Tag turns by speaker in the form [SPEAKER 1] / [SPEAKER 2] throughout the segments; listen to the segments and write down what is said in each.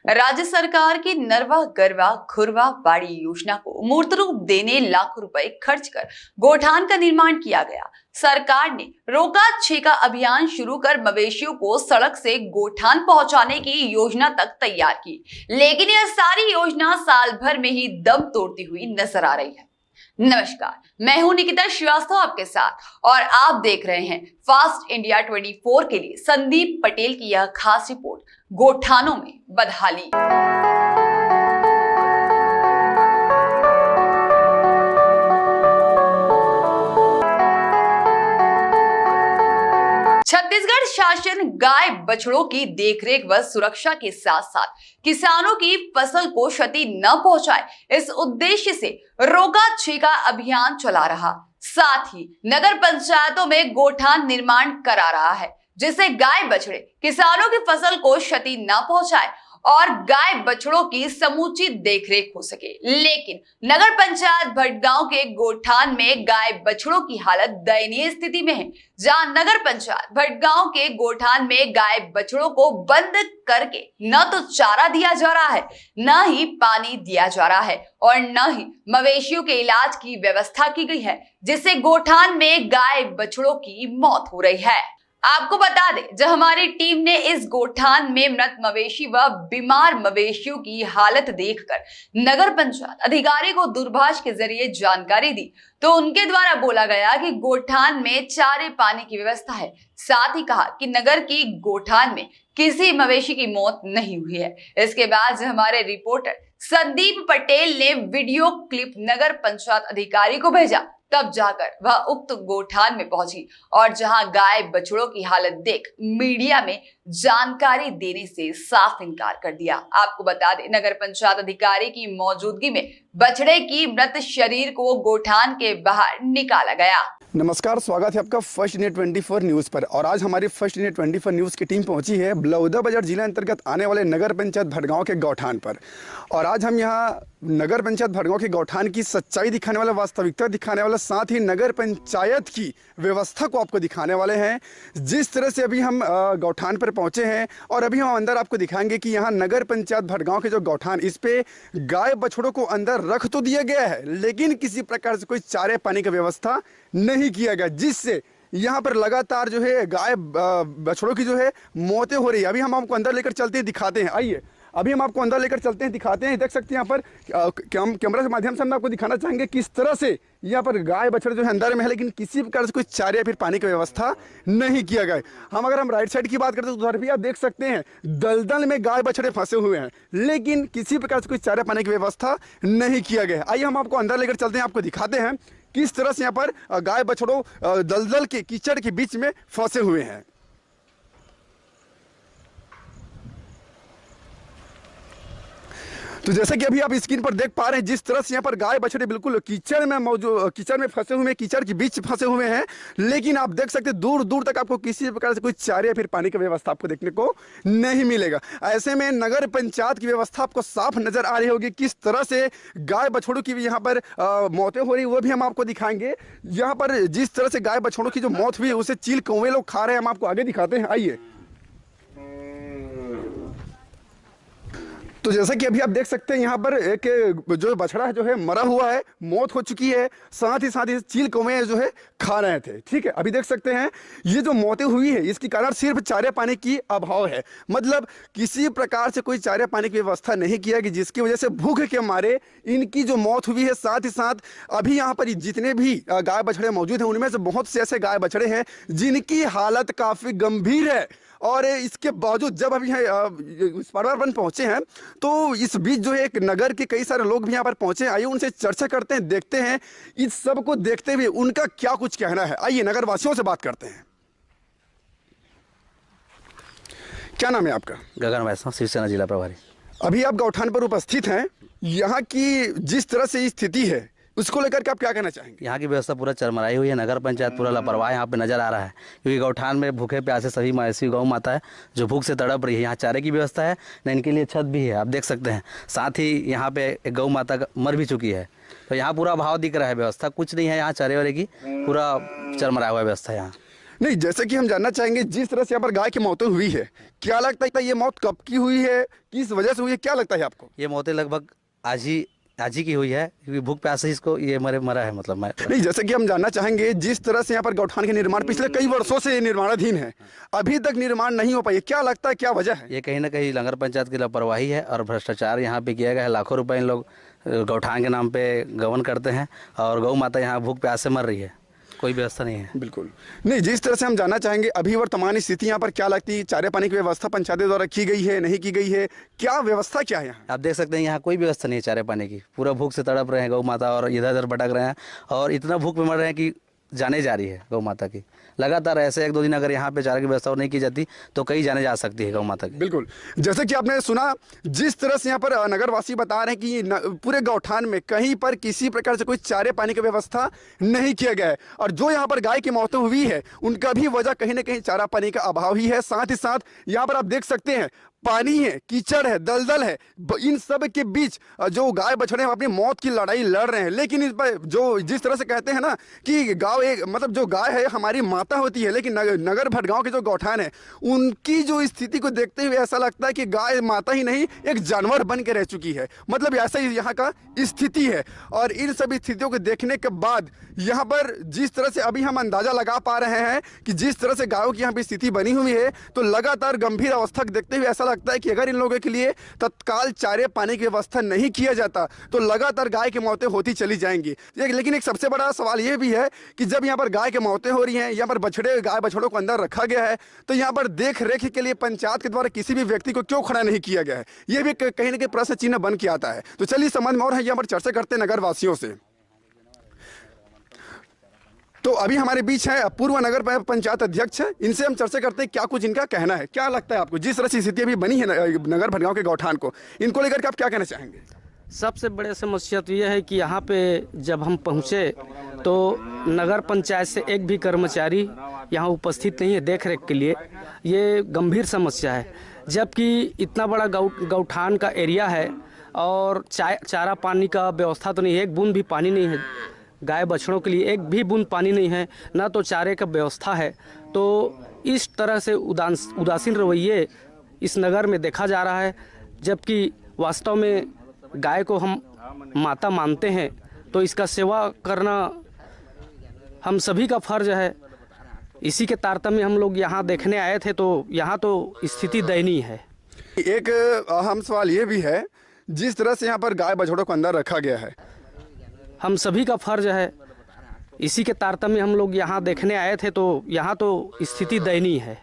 [SPEAKER 1] राज्य सरकार की नरवा गरवा खुरवा बाड़ी योजना को मूर्त रूप देने लाखों रुपए खर्च कर गोठान का निर्माण किया गया। सरकार ने रोका छेका अभियान शुरू कर मवेशियों को सड़क से गोठान पहुंचाने की योजना तक तैयार की, लेकिन यह सारी योजना साल भर में ही दम तोड़ती हुई नजर आ रही है। नमस्कार, मैं हूं निकिता श्रीवास्तव आपके साथ और आप देख रहे हैं फास्ट इंडिया 24 के लिए संदीप पटेल की यह खास रिपोर्ट, गोठानों में बदहाली। छत्तीसगढ़ शासन गाय बछड़ों की देखरेख व सुरक्षा के साथ साथ किसानों की फसल को क्षति न पहुंचाए, इस उद्देश्य से रोका छेका अभियान चला रहा। साथ ही नगर पंचायतों में गोठान निर्माण करा रहा है, जिससे गाय बछड़े किसानों की फसल को क्षति न पहुंचाए और गाय बछड़ों की समूची देखरेख हो सके। लेकिन नगर पंचायत भटगांव के गोठान में गाय बछड़ों की हालत दयनीय स्थिति में है, जहां नगर पंचायत भटगांव के गोठान में गाय बछड़ों को बंद करके न तो चारा दिया जा रहा है, न ही पानी दिया जा रहा है और न ही मवेशियों के इलाज की व्यवस्था की गई है, जिससे गोठान में गाय बछड़ों की मौत हो रही है। आपको बता दें, जब हमारी टीम ने इस गोठान में मृत मवेशी व बीमार मवेशियों की हालत देखकर नगर पंचायत अधिकारी को दूरभाष के जरिए जानकारी दी, तो उनके द्वारा बोला गया कि गोठान में चारे पानी की व्यवस्था है। साथ ही कहा कि नगर की गोठान में किसी मवेशी की मौत नहीं हुई है। इसके बाद हमारे रिपोर्टर संदीप पटेल ने वीडियो क्लिप नगर पंचायत अधिकारी को भेजा, तब जाकर वह उक्त गोठान में पहुंची और जहां गाय बछड़ों की हालत देख मीडिया में जानकारी देने से साफ इनकार कर दिया। आपको बता दें, नगर पंचायत अधिकारी की मौजूदगी में बछड़े की मृत शरीर को गोठान के बाहर निकाला गया।
[SPEAKER 2] नमस्कार, स्वागत है आपका फर्स्ट इंडिया 24 न्यूज़ पर। और आज हमारी फर्स्ट इंडिया 24 न्यूज़ की टीम पहुंची है बलौदाबाजार जिला अंतर्गत आने वाले नगर पंचायत भटगांव के गौठान पर। और आज हम यहां नगर पंचायत भटगांव के गौठान की सच्चाई दिखाने वाला, वास्तविकता दिखाने वाला, साथ ही नगर पंचायत की व्यवस्था को आपको दिखाने वाले हैं। जिस तरह से अभी हम गौठान पर पहुंचे हैं और अभी हम अंदर आपको दिखाएंगे कि यहाँ नगर पंचायत भटगांव के जो गौठान, इस पे गाय बछड़ों को अंदर रख तो दिया गया है, लेकिन किसी प्रकार से कोई चारे पानी की व्यवस्था नहीं किया गया, जिससे यहाँ पर लगातार जो है गाय बछड़ों की जो है मौतें हो रही है। अभी हम आपको अंदर लेकर चलते हैं, दिखाते हैं। आइए, अभी हम आपको अंदर लेकर चलते हैं, दिखाते हैं। देख सकते हैं यहाँ पर कैमरा के माध्यम से हम आपको दिखाना चाहेंगे किस तरह से यहाँ पर गाय बछड़े जो है अंदर में है, लेकिन किसी प्रकार से कोई चारे या फिर पानी की व्यवस्था नहीं किया गया। अगर हम राइट साइड की बात करते हैं तो उधर भी आप देख सकते हैं दलदल में गाय बछड़े फंसे हुए हैं, लेकिन किसी प्रकार से कोई चारे पानी की व्यवस्था नहीं किया गया। आइए हम आपको अंदर लेकर चलते हैं, आपको दिखाते हैं किस तरह से यहाँ पर गाय बछड़ों दलदल के कीचड़ के बीच में फंसे हुए हैं। तो जैसे कि अभी आप स्क्रीन पर देख पा रहे हैं, जिस तरह से यहाँ पर गाय बछड़े बिल्कुल कीचड़ में फंसे हुए हैं, कीचड़ के बीच फंसे हुए हैं, लेकिन आप देख सकते हैं दूर दूर तक आपको किसी प्रकार से कोई चारे या फिर पानी की व्यवस्था आपको देखने को नहीं मिलेगा। ऐसे में नगर पंचायत की व्यवस्था आपको साफ नजर आ रही होगी। किस तरह से गाय बछड़ों की भी यहाँ पर मौतें हो रही, वो भी हम आपको दिखाएंगे। यहाँ पर जिस तरह से गाय बछड़ों की जो मौत हुई है उसे चील कौवे लोग खा रहे हैं, हम आपको आगे दिखाते हैं। आइए, तो जैसा कि अभी आप देख सकते हैं यहाँ पर एक जो बछड़ा है जो है मरा हुआ है, मौत हो चुकी है, साथ ही चील कौवे जो है खा रहे थे। ठीक है, अभी देख सकते हैं ये जो मौतें हुई है इसकी कारण सिर्फ चारे पानी की अभाव है, मतलब किसी प्रकार से कोई चारे पानी की व्यवस्था नहीं किया गया, जिसकी वजह से भूख के मारे इनकी जो मौत हुई है। साथ ही साथ अभी यहाँ पर जितने भी गाय बछड़े मौजूद हैं उनमें से बहुत से ऐसे गाय बछड़े हैं जिनकी हालत काफ़ी गंभीर है। और इसके बावजूद जब अभी इस परवार पहुंचे हैं, तो इस बीच जो है एक नगर के कई सारे लोग भी यहाँ पर पहुंचे। आइए उनसे चर्चा करते हैं, देखते हैं इस सब को देखते हुए उनका क्या कुछ कहना है। आइए नगर वासियों से बात करते हैं। क्या नाम है आपका?
[SPEAKER 3] गगन वैष्णव, शिवसेना जिला प्रभारी।
[SPEAKER 2] अभी आप गौठान पर उपस्थित हैं, यहाँ की जिस तरह से स्थिति है उसको लेकर के आप क्या कहना चाहेंगे?
[SPEAKER 3] यहाँ की व्यवस्था पूरा चरमराई हुई है, नगर पंचायत पूरा लापरवाह यहाँ पे नजर आ रहा है, क्योंकि गौठान में भूखे प्यासे सभी मवेशी गौ माता है जो भूख से तड़प रही है। यहाँ चारे की व्यवस्था है न, इनके लिए छत भी है, आप देख सकते हैं। साथ ही यहाँ पे एक गौ माता मर भी चुकी है, तो यहाँ पूरा भाव दिख रहा है, व्यवस्था कुछ नहीं है यहाँ चारे वाले की, पूरा चरमराया हुआ व्यवस्था है यहाँ।
[SPEAKER 2] नहीं, जैसे कि हम जानना चाहेंगे, जिस तरह से यहाँ पर गाय की मौतें हुई है, क्या लगता है ये मौत कब की हुई है, किस वजह से हुई है, क्या लगता है आपको?
[SPEAKER 3] ये मौतें लगभग आज ही की हुई है, क्योंकि भूख प्यास से इसको ये मरा है, मतलब मैं
[SPEAKER 2] नहीं, जैसे कि हम जानना चाहेंगे, जिस तरह से यहाँ पर गौठान के निर्माण पिछले कई वर्षों से निर्माणाधीन है, अभी तक निर्माण नहीं हो पाई, क्या लगता है क्या वजह है?
[SPEAKER 3] ये कहीं ना कहीं नगर पंचायत की लापरवाही है और भ्रष्टाचार यहाँ पे किया गया है। लाखों रुपए इन लोग गौठान के नाम पे गबन करते हैं और गौ माता यहाँ भूख प्यास से मर रही है, कोई व्यवस्था नहीं है।
[SPEAKER 2] बिल्कुल नहीं, जिस तरह से हम जानना चाहेंगे, अभी वर्तमान स्थिति यहाँ पर क्या लगती है, चारे पानी की व्यवस्था पंचायत द्वारा की गई है, नहीं की गई है, क्या व्यवस्था क्या है यहाँ?
[SPEAKER 3] आप देख सकते हैं यहाँ कोई व्यवस्था नहीं है चारे पानी की, पूरा भूख से तड़प रहे हैं गौ माता और इधर उधर भटक रहे हैं और इतना भूख में मर रहे हैं कि जाने जा रही है गौ माता की। लगातार ऐसे 1-2 दिन अगर यहाँ पे चारे की व्यवस्था नहीं की जाती तो कई जाने जा सकती है गौ माता की।
[SPEAKER 2] बिल्कुल, जैसे कि आपने सुना, जिस तरह से यहाँ पर नगरवासी बता रहे हैं कि पूरे गौठान में कहीं पर किसी प्रकार से कोई चारे पानी की व्यवस्था नहीं किया गया है और जो यहाँ पर गाय की मौतें हुई है उनका भी वजह कहीं ना कहीं चारा पानी का अभाव ही है। साथ ही साथ यहाँ पर आप देख सकते हैं, पानी है, कीचड़ है, दलदल है, इन सब के बीच जो गाय बछड़े हैं अपनी मौत की लड़ाई लड़ रहे हैं। लेकिन इस पर जो जिस तरह से कहते हैं ना कि गांव एक मतलब जो गाय है हमारी माता होती है, लेकिन नगर भटगांव के जो गौठान है उनकी जो स्थिति को देखते हुए ऐसा लगता है कि गाय माता ही नहीं एक जानवर बन के रह चुकी है। मतलब ऐसा ही यहाँ का स्थिति है और इन सब स्थितियों को देखने के बाद यहाँ पर जिस तरह से अभी हम अंदाजा लगा पा रहे हैं कि जिस तरह से गायों की यहाँ पर स्थिति बनी हुई है, तो लगातार गंभीर अवस्था को देखते हुए ऐसा लगता है कि अगर इन लोगों के लिए तत्काल चारे पानी की व्यवस्था नहीं किया जाता तो लगातार गाय की मौतें होती चली जाएंगी। लेकिन एक सबसे बड़ा सवाल ये भी है कि जब यहाँ पर गाय की मौतें हो रही हैं, यहाँ पर गाय बछड़ों को अंदर रखा गया है, तो यहाँ पर देख रेख के लिए पंचायत के द्वारा किसी भी व्यक्ति को क्यों खड़ा नहीं किया गया है, ये भी कहीं ना कहीं प्रश्न चिन्ह बन के आता है। तो चलिए समझ में और है, यहाँ पर चर्चा करते हैं नगर वासियों से। तो अभी हमारे बीच है पूर्व नगर पंचायत अध्यक्ष, इनसे हम चर्चा करते हैं क्या कुछ इनका कहना है। क्या लगता है आपको, जिस तरह से स्थिति अभी बनी है नगर भटगांव के गौठान को, इनको लेकर के आप क्या कहना चाहेंगे?
[SPEAKER 4] सबसे बड़ी समस्या तो यह है कि यहाँ पे जब हम पहुँचे तो नगर पंचायत से एक भी कर्मचारी यहाँ उपस्थित नहीं है देख रेख के लिए। ये गंभीर समस्या है, जबकि इतना बड़ा गौठान का एरिया है और चारा पानी का व्यवस्था तो नहीं है, एक बूंद भी पानी नहीं है गाय बछड़ों के लिए, एक भी बूंद पानी नहीं है, ना तो चारे का व्यवस्था है। तो इस तरह से उदासीन रवैये इस नगर में देखा जा रहा है, जबकि वास्तव में गाय को हम माता मानते हैं तो इसका सेवा करना हम सभी का फर्ज है। इसी के तारतम्य हम लोग यहाँ देखने आए थे, तो यहाँ तो स्थिति दयनीय है।
[SPEAKER 2] एक अहम सवाल ये भी है, जिस तरह से यहाँ पर गाय बछड़ों को अंदर रखा गया है,
[SPEAKER 4] हम सभी का फर्ज है। इसी के तारतम्य हम लोग यहाँ देखने आए थे, तो यहाँ तो स्थिति दयनीय है।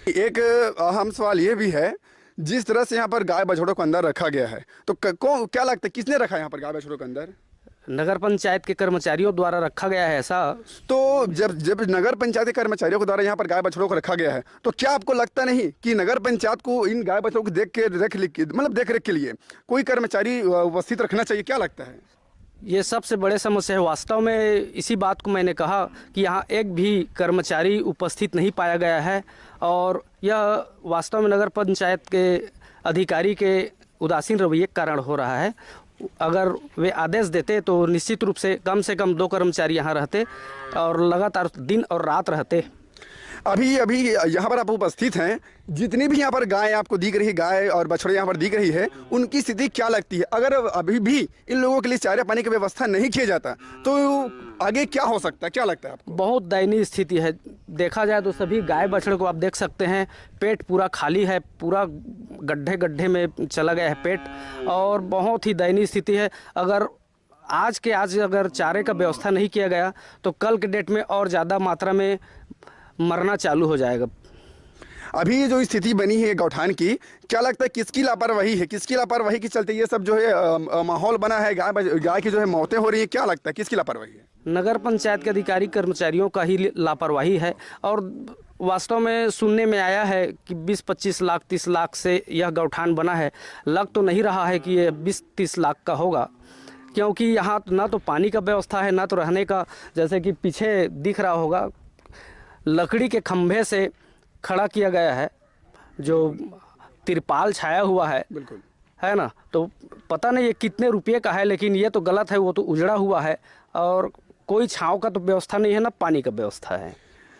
[SPEAKER 2] एक अहम सवाल ये भी है, जिस तरह से यहाँ पर गाय बछड़ों को अंदर रखा गया है, तो क्या लगता है किसने रखा है यहाँ पर गाय बछड़ों को अंदर?
[SPEAKER 4] नगर पंचायत के कर्मचारियों द्वारा रखा गया है ऐसा।
[SPEAKER 2] तो जब नगर पंचायत के कर्मचारियों के द्वारा यहाँ पर गाय बछड़ों को रखा गया है, तो क्या आपको लगता नहीं कि नगर पंचायत को इन गाय बछड़ों को देख रेख के लिए कोई कर्मचारी उपस्थित रखना चाहिए? क्या लगता है?
[SPEAKER 4] ये सबसे बड़े समस्या है। वास्तव में इसी बात को मैंने कहा कि यहाँ एक भी कर्मचारी उपस्थित नहीं पाया गया है और यह वास्तव में नगर पंचायत के अधिकारी के उदासीन रवैये के कारण हो रहा है। अगर वे आदेश देते तो निश्चित रूप से कम 2 कर्मचारी यहाँ रहते और लगातार दिन और रात रहते।
[SPEAKER 2] अभी यहाँ पर आप उपस्थित हैं, जितनी भी यहाँ पर गाय आपको दिख रही है, गाय और बछड़े यहाँ पर दिख रही है, उनकी स्थिति क्या लगती है? अगर अभी भी इन लोगों के लिए चारे पानी की व्यवस्था नहीं किया जाता तो आगे क्या हो सकता है, क्या लगता है आपको?
[SPEAKER 4] बहुत दयनीय स्थिति है। देखा जाए तो सभी गाय बछड़े को आप देख सकते हैं, पेट पूरा खाली है, पूरा गड्ढे में चला गया है पेट और बहुत ही दयनीय स्थिति है। अगर आज अगर चारे का व्यवस्था नहीं किया गया तो कल के डेट में और ज़्यादा मात्रा में मरना चालू हो जाएगा।
[SPEAKER 2] अभी जो स्थिति बनी है गौठान की, क्या लगता है किसकी लापरवाही है? किसकी लापरवाही के चलते ये सब जो है माहौल बना है, गाय की जो है मौतें हो रही है? क्या लगता है किसकी लापरवाही है?
[SPEAKER 4] नगर पंचायत के अधिकारी कर्मचारियों का ही लापरवाही है। और वास्तव में सुनने में आया है कि 20-25 लाख 30 लाख से यह गौठान बना है। लग तो नहीं रहा है कि ये 20-30 लाख का होगा, क्योंकि यहाँ ना तो पानी का व्यवस्था है, ना तो रहने का। जैसे कि पीछे दिख रहा होगा, लकड़ी के खंभे से खड़ा किया गया है, जो तिरपाल छाया हुआ है,
[SPEAKER 2] बिल्कुल
[SPEAKER 4] है ना। तो पता नहीं ये कितने रुपये का है, लेकिन ये तो गलत है, वो तो उजड़ा हुआ है और कोई छांव का तो व्यवस्था नहीं है, ना पानी का व्यवस्था है।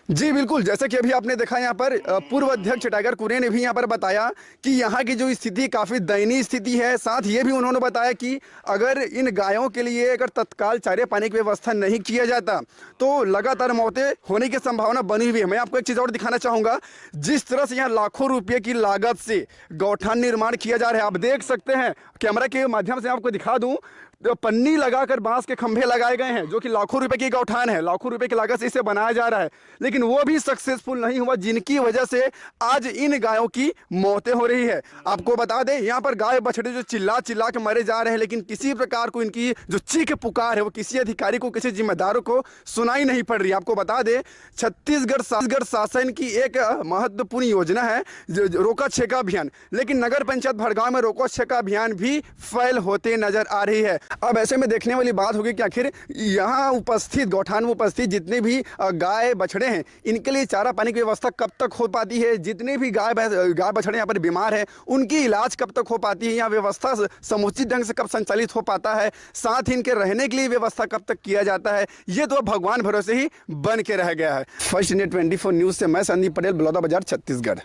[SPEAKER 2] जी बिल्कुल, जैसे कि अभी आपने देखा यहाँ पर पूर्व अध्यक्ष टाइगर कुरे ने भी यहाँ पर बताया कि यहाँ की जो स्थिति काफ़ी दयनीय स्थिति है। साथ ये भी उन्होंने बताया कि अगर इन गायों के लिए अगर तत्काल चारे पानी की व्यवस्था नहीं किया जाता तो लगातार मौतें होने की संभावना बनी हुई है। मैं आपको एक चीज़ और दिखाना चाहूँगा, जिस तरह से यहाँ लाखों रुपये की लागत से गौठान निर्माण किया जा रहा है, आप देख सकते हैं, कैमरा के माध्यम से आपको दिखा दूँ, तो पन्नी लगाकर बांस के खंभे लगाए गए हैं, जो कि लाखों रुपए की गौठान है, लाखों रुपए की लागत से इसे बनाया जा रहा है, लेकिन वो भी सक्सेसफुल नहीं हुआ, जिनकी वजह से आज इन गायों की मौतें हो रही है। आपको बता दें, यहाँ पर गाय बछड़े जो चिल्ला चिल्ला के मरे जा रहे हैं, लेकिन किसी प्रकार को इनकी जो चीख पुकार है वो किसी अधिकारी को, किसी जिम्मेदारों को सुनाई नहीं पड़ रही। आपको बता दें, छत्तीसगढ़ शासन की एक महत्वपूर्ण योजना है रोका छेका अभियान, लेकिन नगर पंचायत भड़गांव में रोका छेका अभियान भी फेल होते नजर आ रही है। अब ऐसे में देखने वाली बात होगी कि आखिर यहाँ उपस्थित गौठान में उपस्थित जितने भी गाय बछड़े हैं, इनके लिए चारा पानी की व्यवस्था कब तक हो पाती है, जितने भी गाय बछड़े यहाँ पर बीमार हैं उनकी इलाज कब तक हो पाती है, यहाँ व्यवस्था समुचित ढंग से कब संचालित हो पाता है, साथ ही इनके रहने के लिए व्यवस्था कब तक किया जाता है, ये तो भगवान भरोसे ही बन के रह गया है। फर्स्ट नेट 24 न्यूज़ से मैं संदीप पटेल, बलौदा बाजार, छत्तीसगढ़।